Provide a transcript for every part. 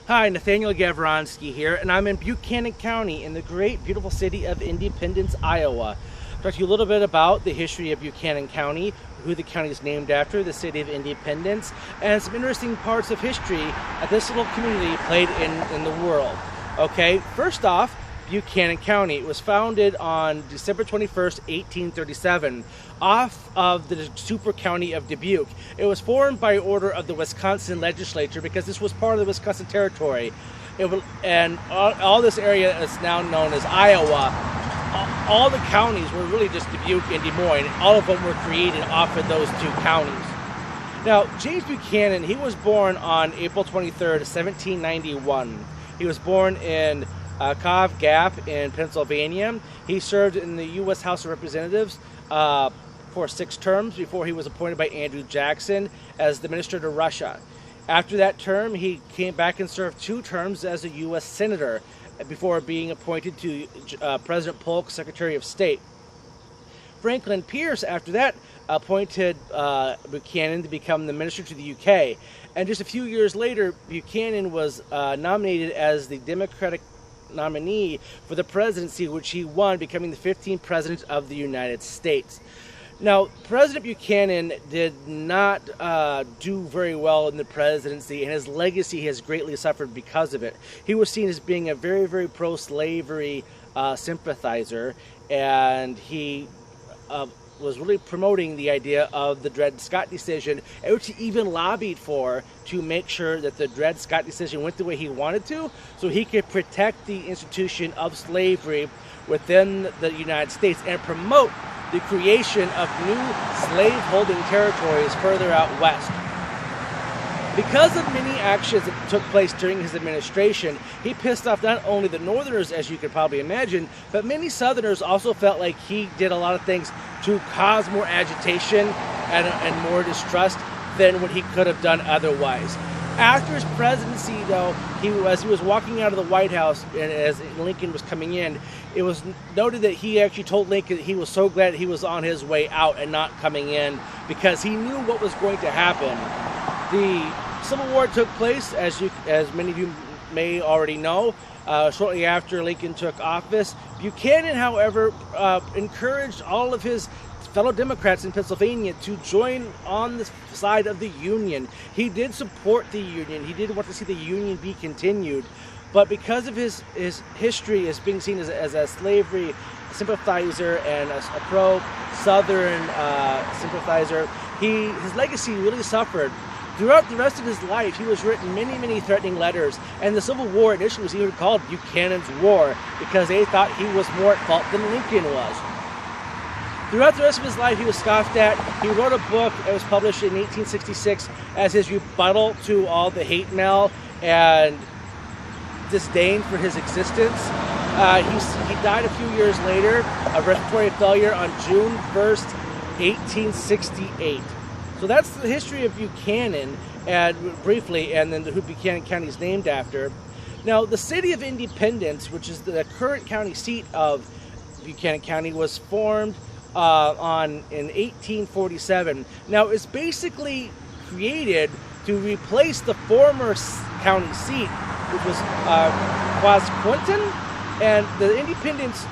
Hi, Nathaniel Gavronsky here, and I'm in Buchanan County in the great, beautiful city of Independence, Iowa. I'll talk to you a little bit about the history of Buchanan County, who the county is named after, the city of Independence, and some interesting parts of history that this little community played in the world. Okay, first off, Buchanan County. It was founded on December 21st, 1837, off of the super county of Dubuque. It was formed by order of the Wisconsin legislature because this was part of the Wisconsin territory. All this area is now known as Iowa. All the counties were really just Dubuque and Des Moines. All of them were created off of those two counties. Now, James Buchanan, he was born on April 23rd, 1791. He was born in Cove Gap in Pennsylvania. He served in the U.S. House of Representatives for 6 terms before he was appointed by Andrew Jackson as the minister to Russia. After that term, he came back and served 2 terms as a U.S. Senator before being appointed to President Polk's Secretary of State. Franklin Pierce, after that, appointed Buchanan to become the minister to the UK. And just a few years later, Buchanan was nominated as the Democratic nominee for the presidency, which he won, becoming the 15th president of the United States. Now, President Buchanan did not do very well in the presidency, and his legacy has greatly suffered because of it. He was seen as being a very, very pro-slavery sympathizer, and he was really promoting the idea of the Dred Scott decision, which he even lobbied for to make sure that the Dred Scott decision went the way he wanted to, so he could protect the institution of slavery within the United States and promote the creation of new slave-holding territories further out west. Because of many actions that took place during his administration, he pissed off not only the Northerners, as you could probably imagine, but many Southerners also felt like he did a lot of things to cause more agitation and more distrust than what he could have done otherwise. After his presidency, though, as he was walking out of the White House and as Lincoln was coming in, it was noted that he actually told Lincoln that he was so glad he was on his way out and not coming in because he knew what was going to happen. The Civil War took place, as many of you may already know, shortly after Lincoln took office. Buchanan, however, encouraged all of his fellow Democrats in Pennsylvania to join on the side of the Union. He did support the Union. He did want to see the Union be continued. But because of his history as being seen as a slavery sympathizer and a pro-Southern sympathizer, his legacy really suffered. Throughout the rest of his life, he was written many, many threatening letters, and the Civil War initially was even called Buchanan's War because they thought he was more at fault than Lincoln was. Throughout the rest of his life, he was scoffed at. He wrote a book that was published in 1866 as his rebuttal to all the hate mail and disdain for his existence. He died a few years later of respiratory failure on June 1st, 1868. So that's the history of Buchanan, and briefly, and then who Buchanan County is named after. Now, the city of Independence, which is the current county seat of Buchanan County, was formed in 1847. Now, it's basically created to replace the former county seat, which was Quasquinton, and the Independence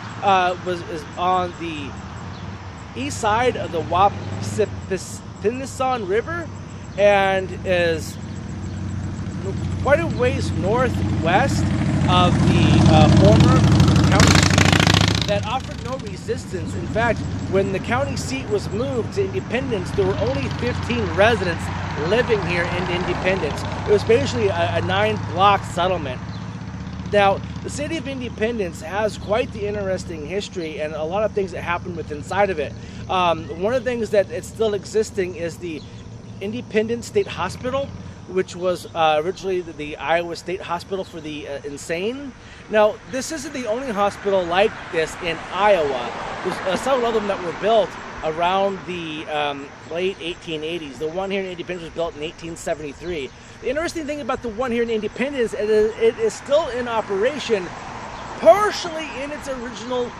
is on the east side of the Wappingpassant River and is quite a ways northwest of the former county seat that offered no resistance. In fact, when the county seat was moved to Independence, there were only 15 residents living here in Independence. It was basically a 9-block settlement. Now, the city of Independence has quite the interesting history and a lot of things that happened with inside of it. One of the things that is still existing is the Independence State Hospital, which was originally the Iowa State Hospital for the insane. Now, this isn't the only hospital like this in Iowa. There's several of them that were built around the late 1880s. The one here in Independence was built in 1873. The interesting thing about the one here in Independence is it is still in operation, partially in its original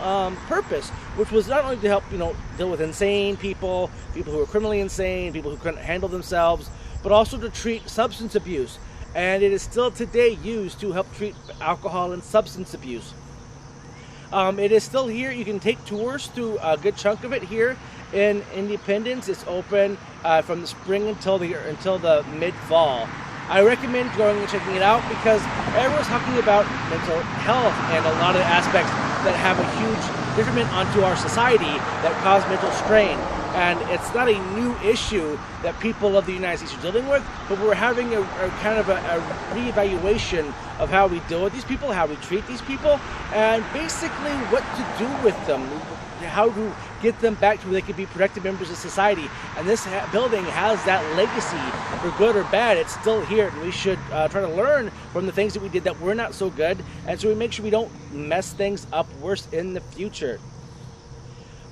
purpose, which was not only to help deal with insane people who were criminally insane, people who couldn't handle themselves, but also to treat substance abuse. and it is still today used to help treat alcohol and substance abuse. It is still here. You can take tours through a good chunk of it here in Independence. It's open from the spring until the mid-fall. I recommend going and checking it out because everyone's talking about mental health and a lot of aspects that have a huge detriment onto our society that cause mental strain. And it's not a new issue that people of the United States are dealing with, but we're having a kind of a reevaluation of how we deal with these people, how we treat these people, and basically what to do with them, how to get them back to where they can be productive members of society. And this building has that legacy, for good or bad. It's still here, and we should try to learn from the things that we did that were not so good, and so we make sure we don't mess things up worse in the future.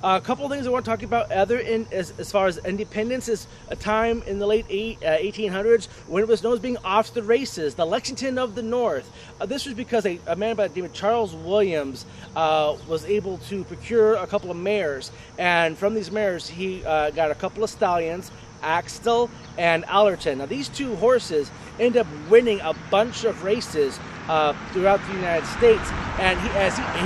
A couple of things I want to talk about as far as Independence is a time in the late 1800s when it was known as being off to the races, the Lexington of the North. This was because a man by the name of Charles Williams was able to procure a couple of mares, and from these mares he got a couple of stallions, Axtell and Allerton. Now these two horses end up winning a bunch of races throughout the United States, and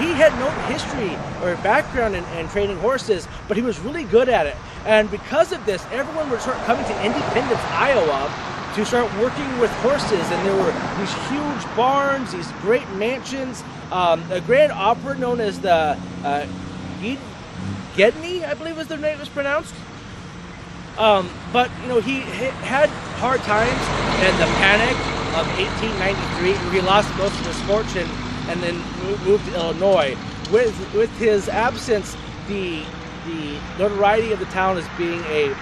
he had no history or background in training horses, but he was really good at it. And because of this, everyone would start coming to Independence, Iowa, to start working with horses, and there were these huge barns, these great mansions, a grand opera known as the Gedney, I believe was the name it was pronounced. But he had hard times in the panic of 1893, where he lost most of his fortune and then moved to Illinois. With his absence, the notoriety of the town as being a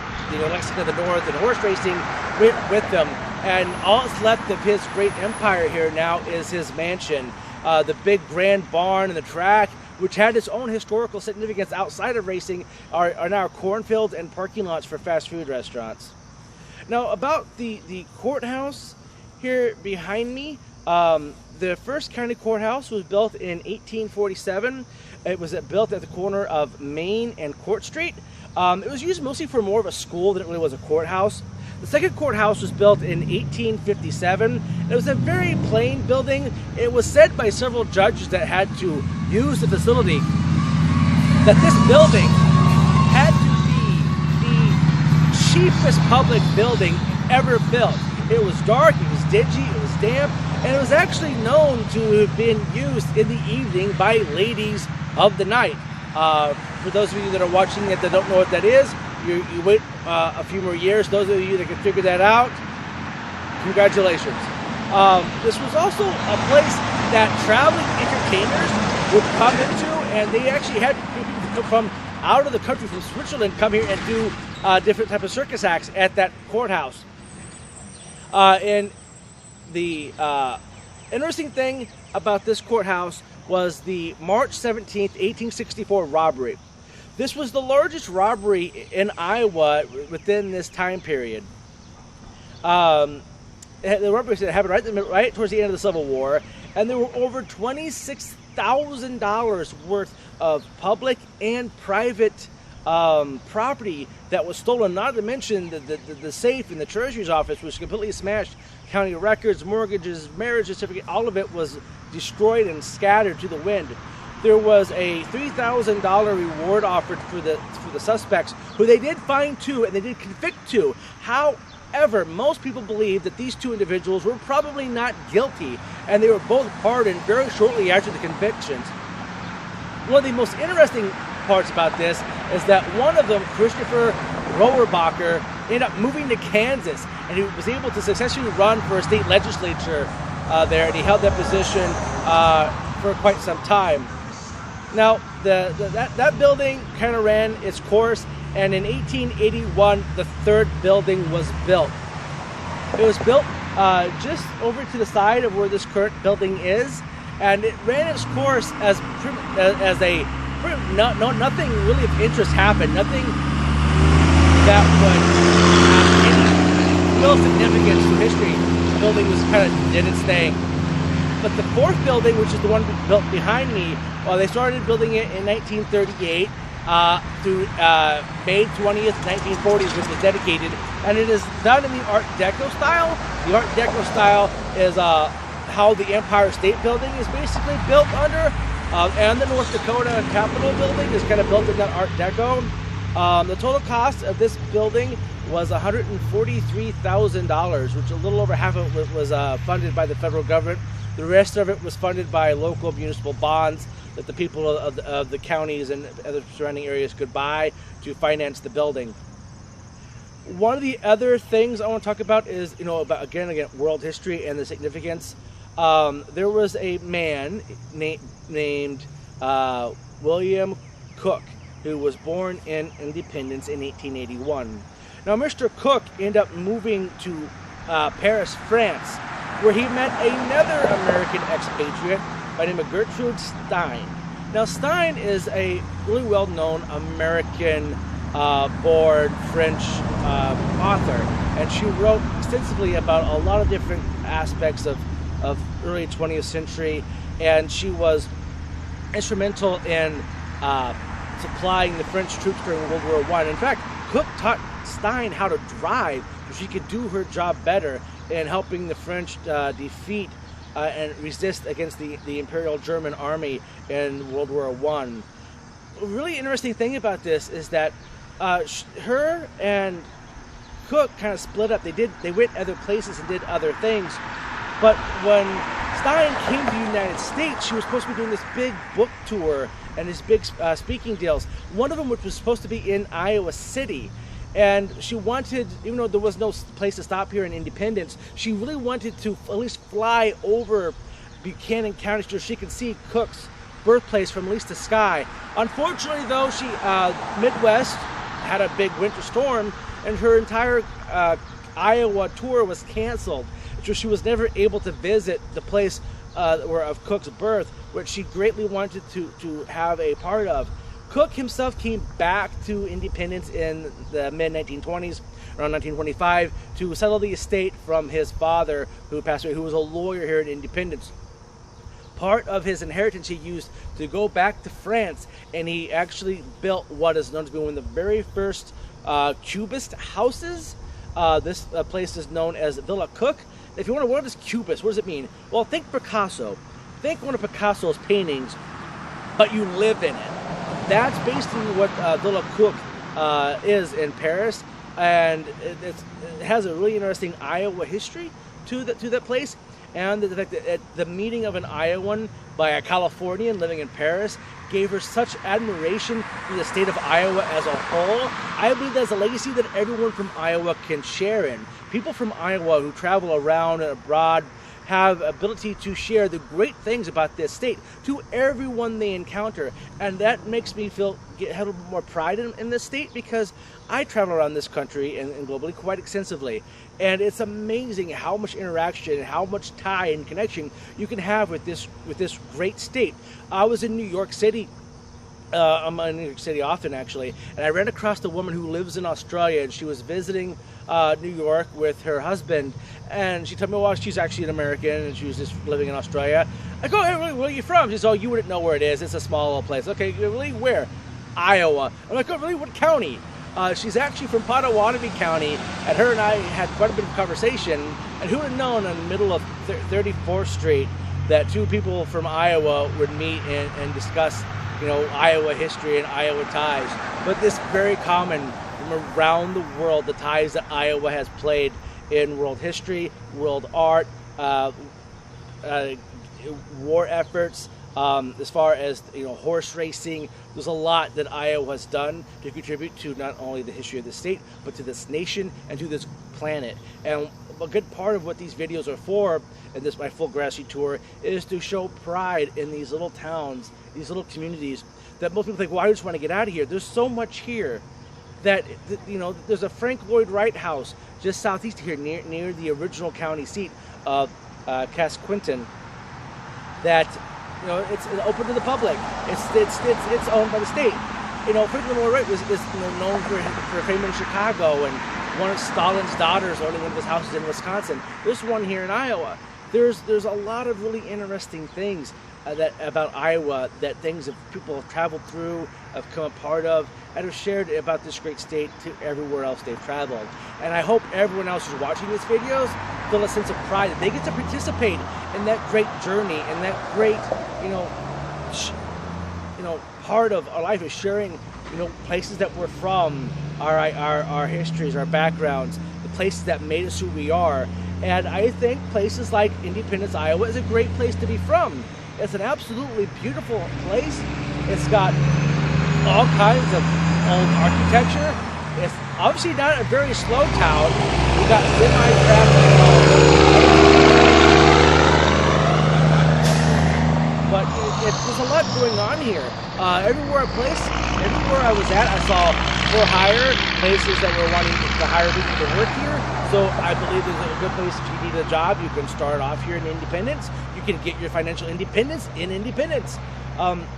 Lexington of the North and horse racing went with them, and all that's left of his great empire here now is his mansion, the big grand barn and the track, which had its own historical significance outside of racing, are now cornfields and parking lots for fast food restaurants. Now, about the courthouse here behind me, the first county courthouse was built in 1847. It was built at the corner of Main and Court Street. It was used mostly for more of a school than it really was a courthouse. The second courthouse was built in 1857. It was a very plain building. It was said by several judges that had to use the facility that this building had to be the cheapest public building ever built. It was dark, it was dingy, it was damp, and it was actually known to have been used in the evening by ladies of the night. For those of you that are watching it that don't know what that is, you wait a few more years. Those of you that can figure that out, congratulations. This was also a place that traveling entertainers would come into, and they actually had people from out of the country, from Switzerland, come here and do different type of circus acts at that courthouse. And the interesting thing about this courthouse was the March 17th, 1864 robbery. This was the largest robbery in Iowa within this time period. The robbery happened right towards the end of the Civil War, and there were over $26,000 worth of public and private property that was stolen. Not to mention the safe in the Treasury's office was completely smashed. County records, mortgages, marriage certificate, all of it was destroyed and scattered to the wind. There was a $3,000 reward offered for the suspects, who they did find two and they did convict two. However, most people believe that these two individuals were probably not guilty, and they were both pardoned very shortly after the convictions. One of the most interesting parts about this is that one of them, Christopher Rohrbacher, ended up moving to Kansas, and he was able to successfully run for a state legislature there, and he held that position for quite some time. Now, that building kind of ran its course, and in 1881, the third building was built. It was built just over to the side of where this current building is, and it ran its course as nothing really of interest happened. Nothing that would have any real significance to history. The building was kind of did its thing. But the fourth building, which is the one built behind me, they started building it in 1938, through May 20th, 1940s, which was dedicated, and it is done in the Art Deco style. The Art Deco style is how the Empire State Building is basically built under, and the North Dakota Capitol Building is kind of built in that Art Deco. The total cost of this building was $143,000, which a little over half of it was funded by the federal government. The rest of it was funded by local municipal bonds that the people of the counties and other surrounding areas could buy to finance the building. One of the other things I want to talk about is, about again world history and the significance. There was a man named William Cook, who was born in Independence in 1881. Now, Mr. Cook ended up moving to Paris, France, where he met another American expatriate by the name of Gertrude Stein. Now, Stein is a really well-known American-born French author, and she wrote extensively about a lot of different aspects of early 20th century, and she was instrumental in supplying the French troops during World War I. In fact, Cook taught Stein how to drive so she could do her job better in helping the French defeat and resist against the Imperial German Army in World War I. A really interesting thing about this is that her and Cook kind of split up. They went other places and did other things. But when Stein came to the United States, she was supposed to be doing this big book tour and these big speaking deals. One of them which was supposed to be in Iowa City. And she wanted, even though there was no place to stop here in Independence, she really wanted to at least fly over Buchanan County so she could see Cook's birthplace from at least the sky. Unfortunately, though, she Midwest had a big winter storm, and her entire Iowa tour was canceled. So she was never able to visit the place of Cook's birth, which she greatly wanted to have a part of. Cook himself came back to Independence in the mid-1920s, around 1925, to settle the estate from his father, who passed away, who was a lawyer here in Independence. Part of his inheritance he used to go back to France, and he actually built what is known to be one of the very first Cubist houses. This place is known as Villa Cook. If you wonder, what is Cubist? What does it mean? Well, think Picasso. Think one of Picasso's paintings, but you live in it. That's basically what Villa Cook is in Paris, and it has a really interesting Iowa history to that place, and the fact that the meeting of an Iowan by a Californian living in Paris gave her such admiration for the state of Iowa as a whole. I believe that's a legacy that everyone from Iowa can share in. People from Iowa who travel around and abroad have ability to share the great things about this state to everyone they encounter, and that makes me have a little more pride in this state, because I travel around this country and globally quite extensively, and it's amazing how much interaction and how much tie and connection you can have with this great state. I was in New York City. I'm in New York City often, actually, and I ran across a woman who lives in Australia, and she was visiting New York with her husband, and she told me, well, she's actually an American, and she was just living in Australia. I go, hey, really, where are you from? She says, oh, you wouldn't know where it is. It's a small little place. Okay, really, where? Iowa. I'm like, oh, really, what county? She's actually from Potawatomi County, and her and I had quite a bit of conversation, and who would have known in the middle of 34th Street that two people from Iowa would meet and discuss Iowa history and Iowa ties. But this very common from around the world, the ties that Iowa has played in world history, world art, war efforts, as far as horse racing. There's a lot that Iowa has done to contribute to not only the history of the state, but to this nation and to this planet. And a good part of what these videos are for, and this my full Grassley tour, is to show pride in these little towns, these little communities that most people think, well, I just want to get out of here. There's so much here that, there's a Frank Lloyd Wright house just southeast here near the original county seat of Casquinton that, it's open to the public. It's owned by the state. Frank Lloyd Wright is known for fame in Chicago, and one of Stalin's daughters owning one of his houses in Wisconsin. There's one here in Iowa. There's a lot of really interesting things that about Iowa, that things that people have traveled through, have come a part of, and have shared about this great state to everywhere else they've traveled. And I hope everyone else who's watching these videos feel a sense of pride that they get to participate in that great journey and that great, part of our life is sharing, places that we're from, our histories, our backgrounds, the places that made us who we are. And I think places like Independence, Iowa is a great place to be from. It's an absolutely beautiful place. It's got all kinds of old architecture. It's obviously not a very slow town. We got semi-traffic, but there's a lot going on here. Everywhere I was at, I saw for hire places that were wanting to hire people to work here. So I believe there's a good place if you need a job. You can start off here in Independence. You can get your financial independence in Independence.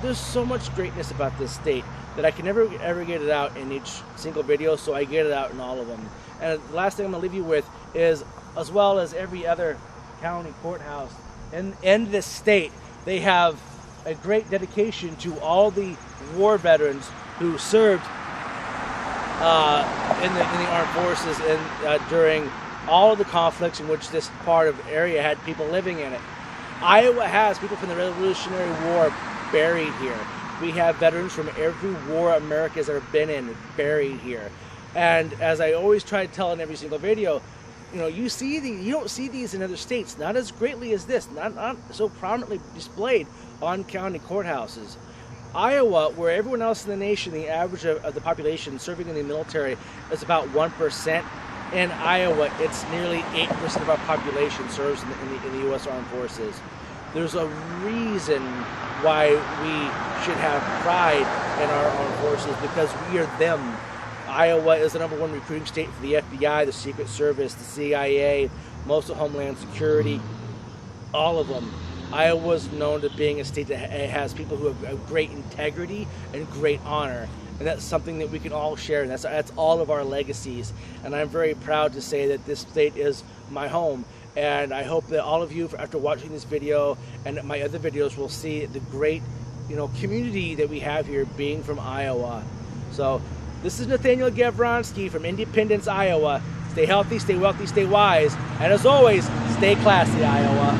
There's so much greatness about this state that I can never ever get it out in each single video, so I get it out in all of them. And the last thing I'm going to leave you with is, as well as every other county courthouse in this state, they have a great dedication to all the war veterans who served in the armed forces and during all of the conflicts in which this part of the area had people living in it. Iowa has people from the Revolutionary War buried here. We have veterans from every war America's ever been in buried here. And as I always try to tell in every single video, you don't see these in other states, not as greatly as this, not so prominently displayed on county courthouses. Iowa, where everyone else in the nation, the average of the population serving in the military is about 1%. In Iowa, it's nearly 8% of our population serves in the U.S. Armed Forces. There's a reason why we should have pride in our armed forces, because we are them. Iowa is the #1 recruiting state for the FBI, the Secret Service, the CIA, most of Homeland Security, all of them. Iowa is known to being a state that has people who have great integrity and great honor. And that's something that we can all share, and that's all of our legacies. And I'm very proud to say that this state is my home. And I hope that all of you, after watching this video and my other videos, will see the great, community that we have here, being from Iowa. So this is Nathaniel Gavronski from Independence, Iowa. Stay healthy, stay wealthy, stay wise, and as always, stay classy, Iowa.